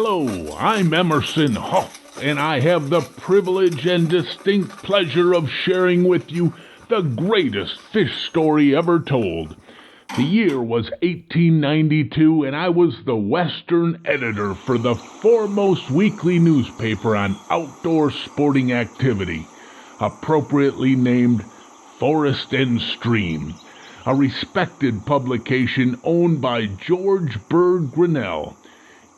Hello, I'm Emerson Huff, and I have the privilege and distinct pleasure of sharing with you the greatest fish story ever told. The year was 1892, and I was the Western editor for the foremost weekly newspaper on outdoor sporting activity, appropriately named Forest and Stream, a respected publication owned by George Bird Grinnell.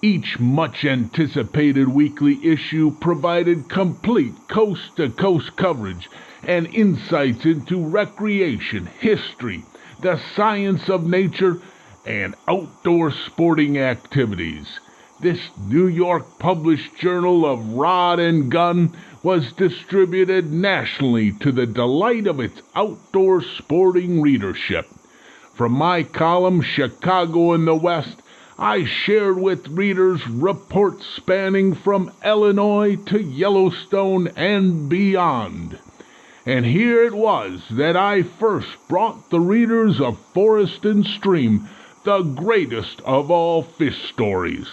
Each much-anticipated weekly issue provided complete coast-to-coast coverage and insights into recreation, history, the science of nature, and outdoor sporting activities. This New York published journal of rod and gun was distributed nationally to the delight of its outdoor sporting readership. From my column, Chicago in the West, I shared with readers reports spanning from Illinois to Yellowstone and beyond. And here it was that I first brought the readers of Forest and Stream the greatest of all fish stories.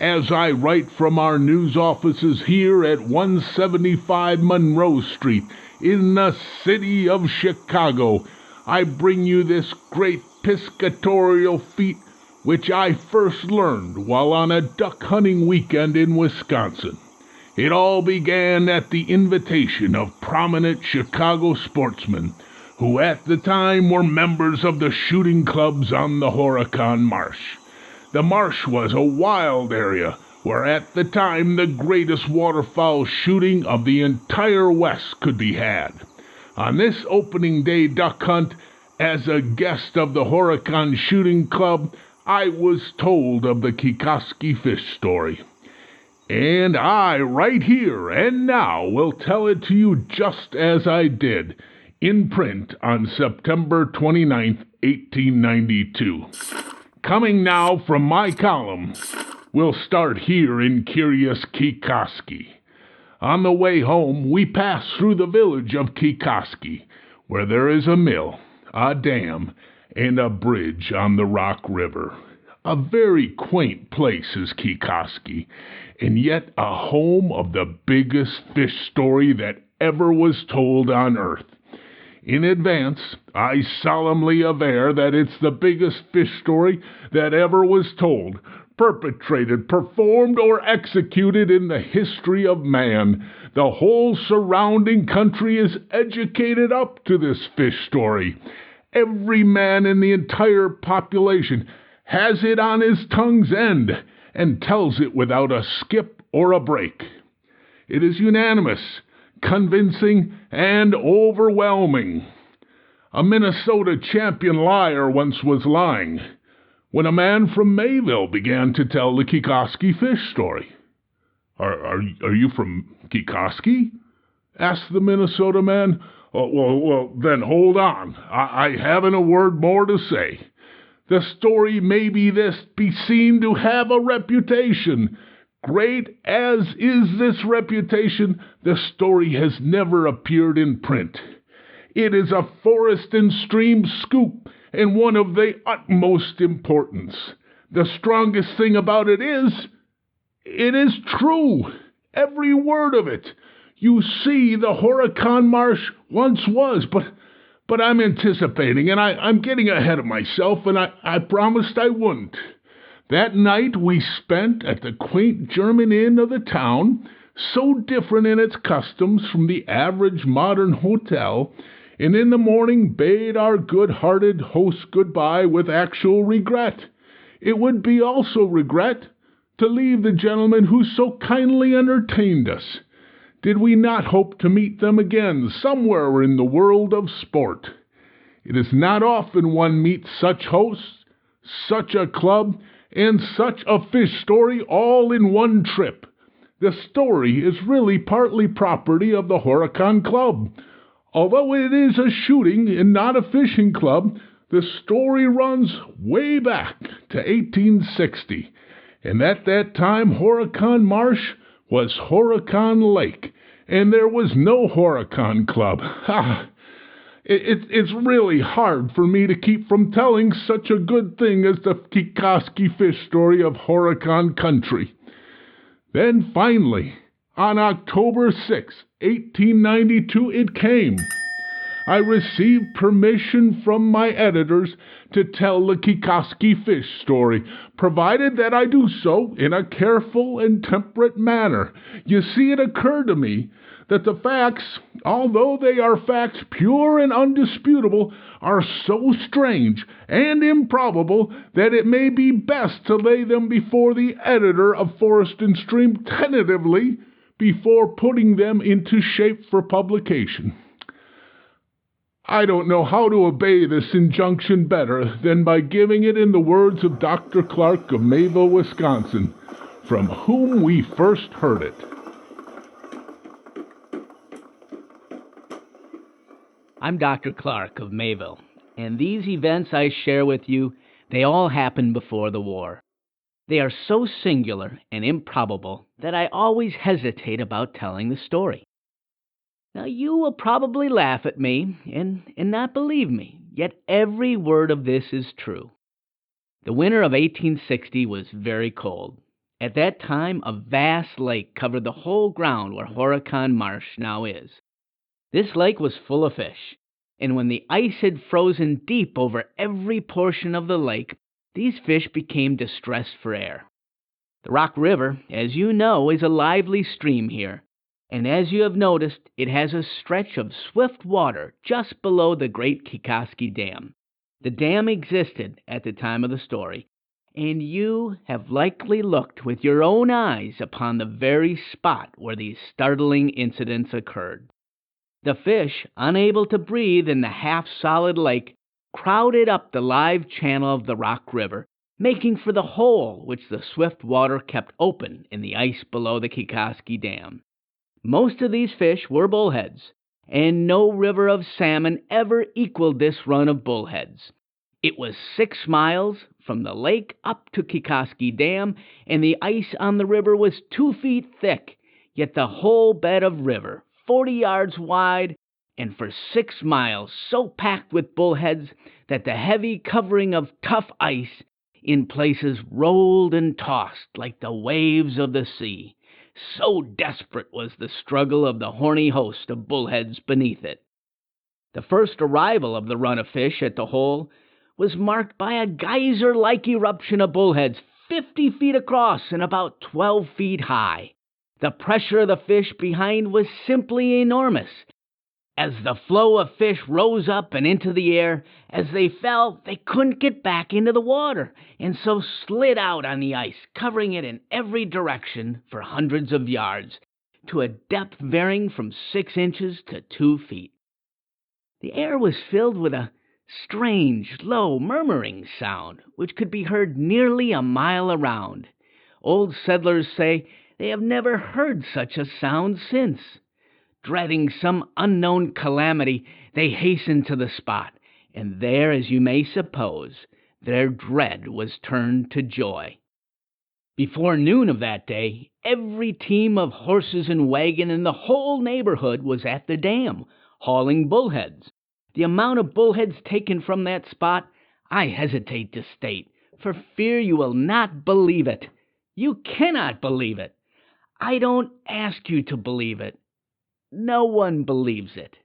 As I write from our news offices here at 175 Monroe Street in the city of Chicago, I bring you this great piscatorial feat which I first learned while on a duck hunting weekend in Wisconsin. It all began at the invitation of prominent Chicago sportsmen who at the time were members of the shooting clubs on the Horicon Marsh. The marsh was a wild area where at the time the greatest waterfowl shooting of the entire West could be had. On this opening day duck hunt, as a guest of the Horicon Shooting Club, I was told of the Kekoskee fish story. And I, right here and now, will tell it to you just as I did, in print on September 29th, 1892. Coming now from my column, we'll start here in curious Kekoskee. On the way home, we pass through the village of Kekoskee, where there is a mill, a dam, and a bridge on the Rock River. A very quaint place is Kekoskee, and yet a home of the biggest fish story that ever was told on earth. In advance, I solemnly aver that it's the biggest fish story that ever was told, perpetrated, performed, or executed in the history of man. The whole surrounding country is educated up to this fish story. Every man in the entire population has it on his tongue's end and tells it without a skip or a break. It is unanimous, convincing, and overwhelming. A Minnesota champion liar once was lying when a man from Mayville began to tell the Kekoskee fish story. Are you from Kekoskee? Asked the Minnesota man. Oh, well, then hold on. I haven't a word more to say. The story may be seen to have a reputation. Great as is this reputation, the story has never appeared in print. It is a Forest and Stream scoop, and one of the utmost importance. The strongest thing about it is true. Every word of it. You see, the Horicon Marsh once was, but I'm anticipating, and I'm getting ahead of myself, and I promised I wouldn't. That night we spent at the quaint German inn of the town, so different in its customs from the average modern hotel, and in the morning bade our good-hearted host goodbye with actual regret. It would be also regret to leave the gentlemen who so kindly entertained us. Did we not hope to meet them again somewhere in the world of sport? It is not often one meets such hosts, such a club, and such a fish story all in one trip. The story is really partly property of the Horicon Club. Although it is a shooting and not a fishing club, the story runs way back to 1860, and at that time Horicon Marsh was Horicon Lake, and there was no Horicon Club. It's really hard for me to keep from telling such a good thing as the Kekoskee fish story of Horicon country. Then finally, on October 6, 1892, it came. I received permission from my editors to tell the Kekoskee fish story, provided that I do so in a careful and temperate manner. You see, it occurred to me that the facts, although they are facts pure and undisputable, are so strange and improbable that it may be best to lay them before the editor of Forest and Stream tentatively before putting them into shape for publication. I don't know how to obey this injunction better than by giving it in the words of Dr. Clark of Mayville, Wisconsin, from whom we first heard it. I'm Dr. Clark of Mayville, and these events I share with you, they all happened before the war. They are so singular and improbable that I always hesitate about telling the story. Now, you will probably laugh at me and not believe me, yet every word of this is true. The winter of 1860 was very cold. At that time, a vast lake covered the whole ground where Horicon Marsh now is. This lake was full of fish, and when the ice had frozen deep over every portion of the lake, these fish became distressed for air. The Rock River, as you know, is a lively stream here, and as you have noticed, it has a stretch of swift water just below the great Kekoskee Dam. The dam existed at the time of the story, and you have likely looked with your own eyes upon the very spot where these startling incidents occurred. The fish, unable to breathe in the half-solid lake, crowded up the live channel of the Rock River, making for the hole which the swift water kept open in the ice below the Kekoskee Dam. Most of these fish were bullheads, and no river of salmon ever equaled this run of bullheads. It was 6 miles from the lake up to Kekoskee Dam, and the ice on the river was 2 feet thick, yet the whole bed of river, 40 yards wide, and for 6 miles so packed with bullheads that the heavy covering of tough ice in places rolled and tossed like the waves of the sea. So desperate was the struggle of the horny host of bullheads beneath it. The first arrival of the run of fish at the hole was marked by a geyser-like eruption of bullheads 50 feet across and about 12 feet high. The pressure of the fish behind was simply enormous. As the flow of fish rose up and into the air, as they fell, they couldn't get back into the water, and so slid out on the ice, covering it in every direction for hundreds of yards, to a depth varying from 6 inches to 2 feet. The air was filled with a strange, low, murmuring sound, which could be heard nearly a mile around. Old settlers say they have never heard such a sound since. Dreading some unknown calamity, they hastened to the spot, and there, as you may suppose, their dread was turned to joy. Before noon of that day, every team of horses and wagon in the whole neighborhood was at the dam, hauling bullheads. The amount of bullheads taken from that spot, I hesitate to state, for fear you will not believe it. You cannot believe it. I don't ask you to believe it. No one believes it.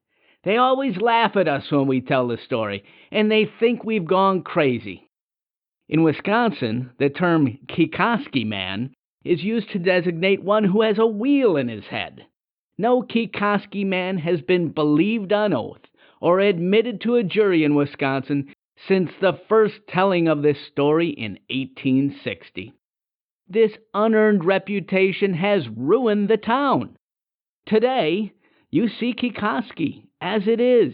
They always laugh at us when we tell the story, and they think we've gone crazy. In Wisconsin, the term Kekoskee man is used to designate one who has a wheel in his head. No Kekoskee man has been believed on oath or admitted to a jury in Wisconsin since the first telling of this story in 1860. This unearned reputation has ruined the town. Today, you see Kekoskee as it is,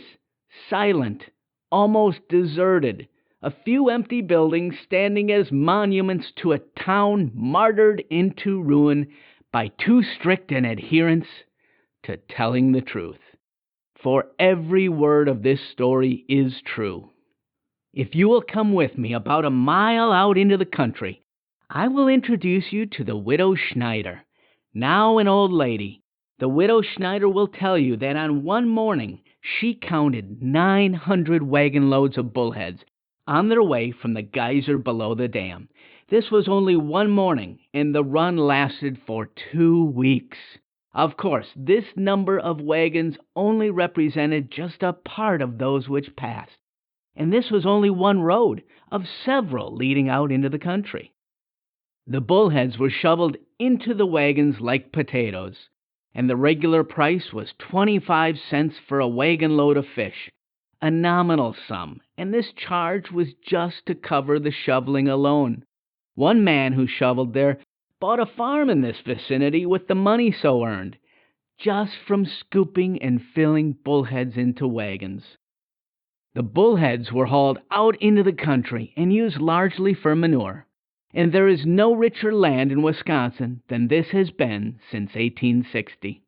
silent, almost deserted, a few empty buildings standing as monuments to a town martyred into ruin by too strict an adherence to telling the truth. For every word of this story is true. If you will come with me about a mile out into the country, I will introduce you to the widow Schneider, now an old lady. The widow Schneider will tell you that on one morning she counted 900 wagon loads of bullheads on their way from the geyser below the dam. This was only one morning, and the run lasted for 2 weeks. Of course, this number of wagons only represented just a part of those which passed, and this was only one road of several leading out into the country. The bullheads were shoveled into the wagons like potatoes, and the regular price was 25 cents for a wagon load of fish, a nominal sum, and this charge was just to cover the shoveling alone. One man who shoveled there bought a farm in this vicinity with the money so earned, just from scooping and filling bullheads into wagons. The bullheads were hauled out into the country and used largely for manure, and there is no richer land in Wisconsin than this has been since 1860.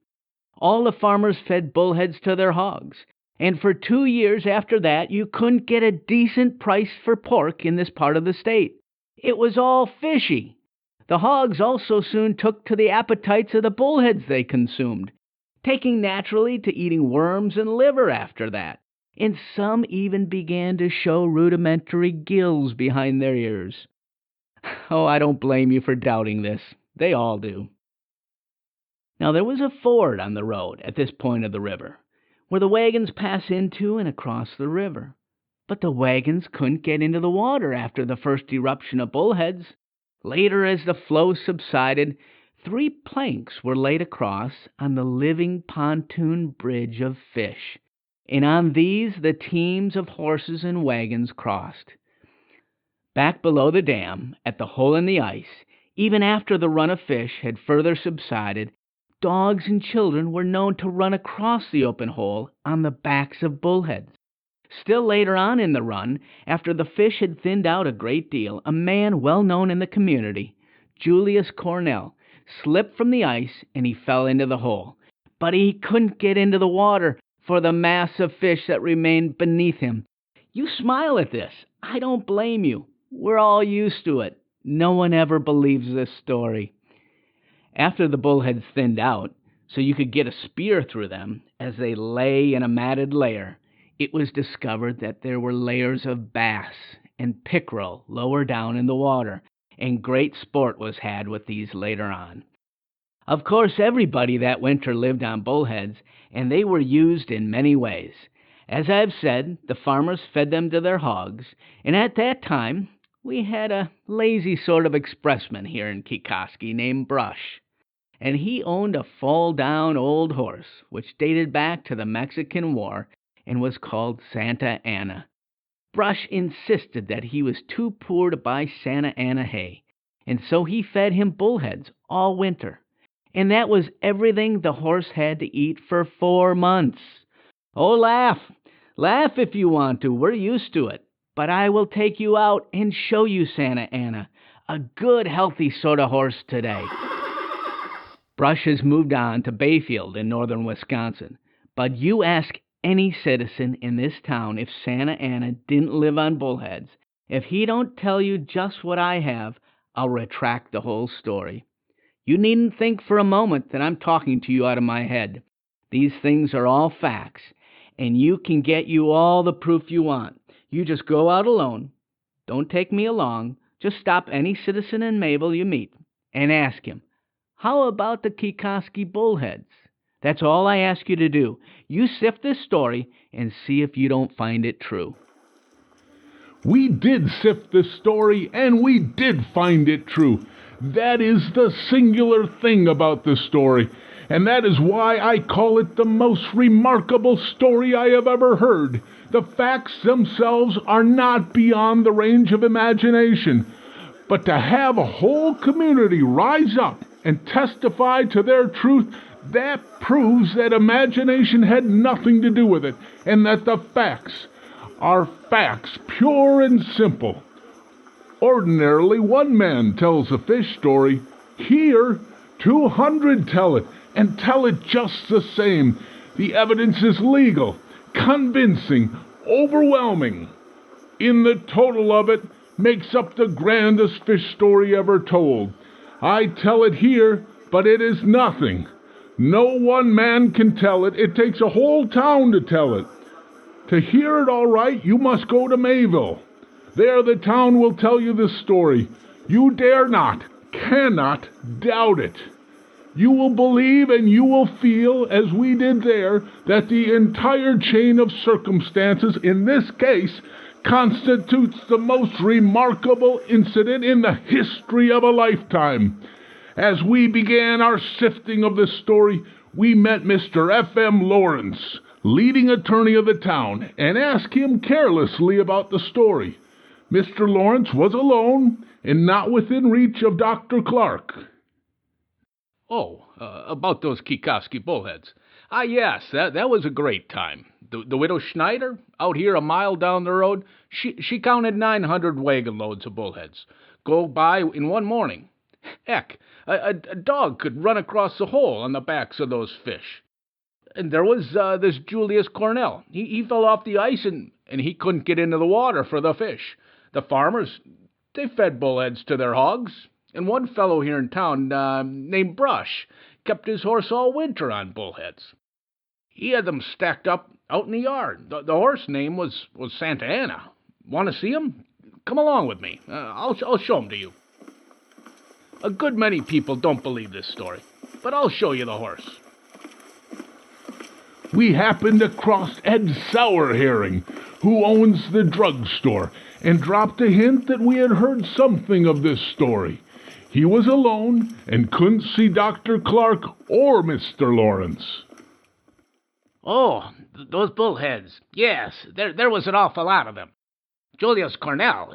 All the farmers fed bullheads to their hogs, and for 2 years after that you couldn't get a decent price for pork in this part of the state. It was all fishy. The hogs also soon took to the appetites of the bullheads they consumed, taking naturally to eating worms and liver after that, and some even began to show rudimentary gills behind their ears. Oh, I don't blame you for doubting this. They all do. Now, there was a ford on the road at this point of the river, where the wagons pass into and across the river. But the wagons couldn't get into the water after the first eruption of bullheads. Later, as the flow subsided, 3 planks were laid across on the living pontoon bridge of fish, and on these the teams of horses and wagons crossed. Back below the dam, at the hole in the ice, even after the run of fish had further subsided, dogs and children were known to run across the open hole on the backs of bullheads. Still later on in the run, after the fish had thinned out a great deal, a man well known in the community, Julius Cornell, slipped from the ice and he fell into the hole. But he couldn't get into the water for the mass of fish that remained beneath him. You smile at this. I don't blame you. We're all used to it. No one ever believes this story. After the bullheads thinned out, so you could get a spear through them as they lay in a matted layer, it was discovered that there were layers of bass and pickerel lower down in the water, and great sport was had with these later on. Of course, everybody that winter lived on bullheads, and they were used in many ways. As I've said, the farmers fed them to their hogs, and at that time, we had a lazy sort of expressman here in Kekoskee named Brush, and he owned a fall-down old horse, which dated back to the Mexican War and was called Santa Anna. Brush insisted that he was too poor to buy Santa Anna hay, and so he fed him bullheads all winter, and that was everything the horse had to eat for 4 months. Oh, laugh if you want to, we're used to it, but I will take you out and show you Santa Anna, a good healthy sort of horse today. Brush has moved on to Bayfield in northern Wisconsin, but you ask any citizen in this town if Santa Anna didn't live on bullheads. If he don't tell you just what I have, I'll retract the whole story. You needn't think for a moment that I'm talking to you out of my head. These things are all facts, and you can get you all the proof you want. You just go out alone. Don't take me along. Just stop any citizen in Mayville you meet and ask him, how about the Kekoskee bullheads? That's all I ask you to do. You sift this story and see if you don't find it true. We did sift this story, and we did find it true. That is the singular thing about this story, and that is why I call it the most remarkable story I have ever heard. The facts themselves are not beyond the range of imagination, but to have a whole community rise up and testify to their truth, that proves that imagination had nothing to do with it, and that the facts are facts, pure and simple. Ordinarily, one man tells a fish story. Here, 200 tell it, and tell it just the same. The evidence is legal, convincing, overwhelming. In the total of it, makes up the grandest fish story ever told. I tell it here, but it is nothing. No one man can tell it. It takes a whole town to tell it. To hear it all right, you must go to Mayville. There the town will tell you this story. You dare not, cannot doubt it. You will believe and you will feel, as we did there, that the entire chain of circumstances in this case constitutes the most remarkable incident in the history of a lifetime. As we began our sifting of the story, we met Mr. F.M. Lawrence, leading attorney of the town, and asked him carelessly about the story. Mr. Lawrence was alone and not within reach of Dr. Clark. Oh, about those Kekoskee bullheads. Yes, that was a great time. The widow Schneider, out here a mile down the road, she counted 900 wagon loads of bullheads go by in one morning. Heck, a dog could run across the hole on the backs of those fish. And there was this Julius Cornell. He fell off the ice and he couldn't get into the water for the fish. The farmers, they fed bullheads to their hogs. And one fellow here in town, named Brush, kept his horse all winter on bullheads. He had them stacked up out in the yard. The horse name was Santa Ana. Want to see him? Come along with me. I'll show him to you. A good many people don't believe this story, but I'll show you the horse. We happened across Ed Sourherring, who owns the drugstore, and dropped a hint that we had heard something of this story. He was alone and couldn't see Dr. Clark or Mr. Lawrence. Oh, those bullheads. Yes, there was an awful lot of them. Julius Cornell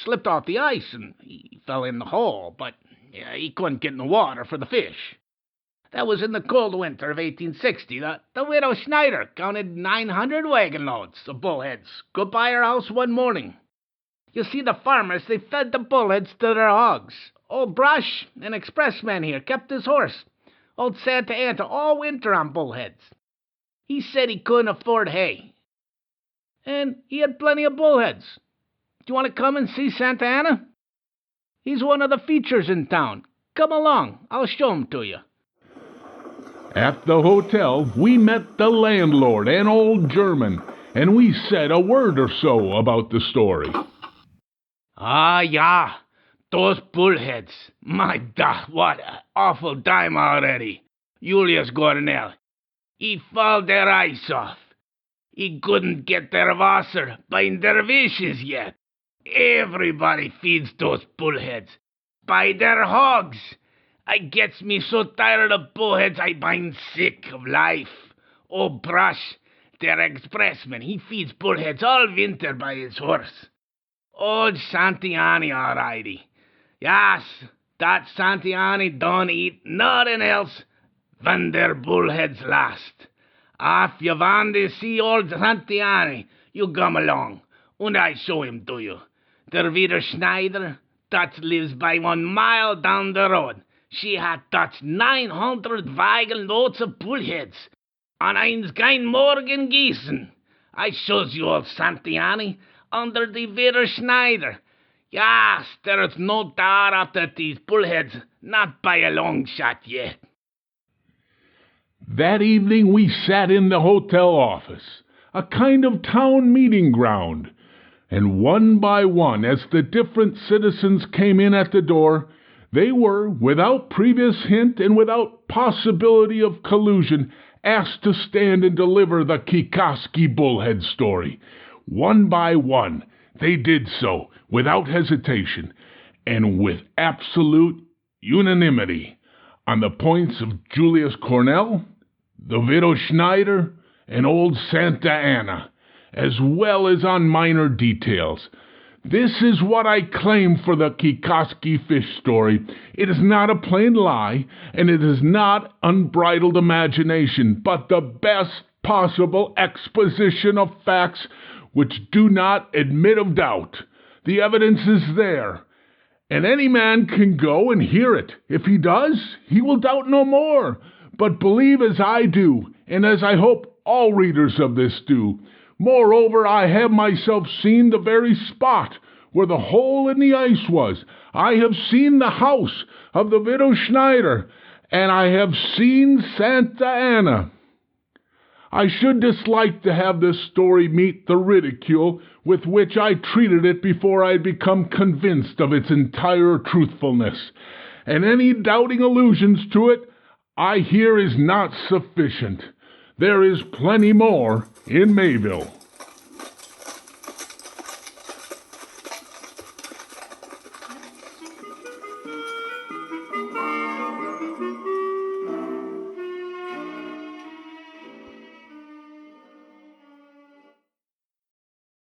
slipped off the ice and he fell in the hole, but he couldn't get in the water for the fish. That was in the cold winter of 1860. The widow Schneider counted 900 wagon loads of bullheads go by her house one morning. You see, the farmers, they fed the bullheads to their hogs. Old Brush, an expressman here, kept his horse, old Santa Ana, all winter on bullheads. He said he couldn't afford hay. And he had plenty of bullheads. Do you want to come and see Santa Ana? He's one of the features in town. Come along, I'll show him to you. At the hotel, we met the landlord, an old German, and we said a word or so about the story. Yeah, those bullheads. My God, what an awful time already. Julius Cornell. He fall their ice off. He couldn't get their wasser by their wishes yet. Everybody feeds those bullheads. By their hogs. I gets me so tired of bullheads I bind sick of life. Oh, Brush, their expressman, he feeds bullheads all winter by his horse. Old Santiani, alrighty. Yes, that Santiani don't eat nothing else when their bullheads last. If you want to see old Santiani, you come along, and I show him to you. Der widow Schneider, that lives by 1 mile down the road. She had touched 900 wagon loads of bullheads, and eins kein Morgen gießen. I shows you old Santiani under the widow Schneider. Yes, there is no doubt after these bullheads, not by a long shot yet. That evening we sat in the hotel office, a kind of town meeting ground, and one by one, as the different citizens came in at the door, they were, without previous hint and without possibility of collusion, asked to stand and deliver the Kekoskee bullhead story. One by one, they did so, without hesitation, and with absolute unanimity, on the points of Julius Cornell, the widow Schneider, and old Santa Ana, as well as on minor details. This is what I claim for the Kekoskee fish story. It is not a plain lie, and it is not unbridled imagination, but the best possible exposition of facts which do not admit of doubt. The evidence is there, and any man can go and hear it. If he does, he will doubt no more. But believe as I do, and as I hope all readers of this do. Moreover, I have myself seen the very spot where the hole in the ice was. I have seen the house of the widow Schneider, and I have seen Santa Ana. I should dislike to have this story meet the ridicule with which I treated it before I had become convinced of its entire truthfulness, and any doubting allusions to it I hear is not sufficient. There is plenty more in Mayville.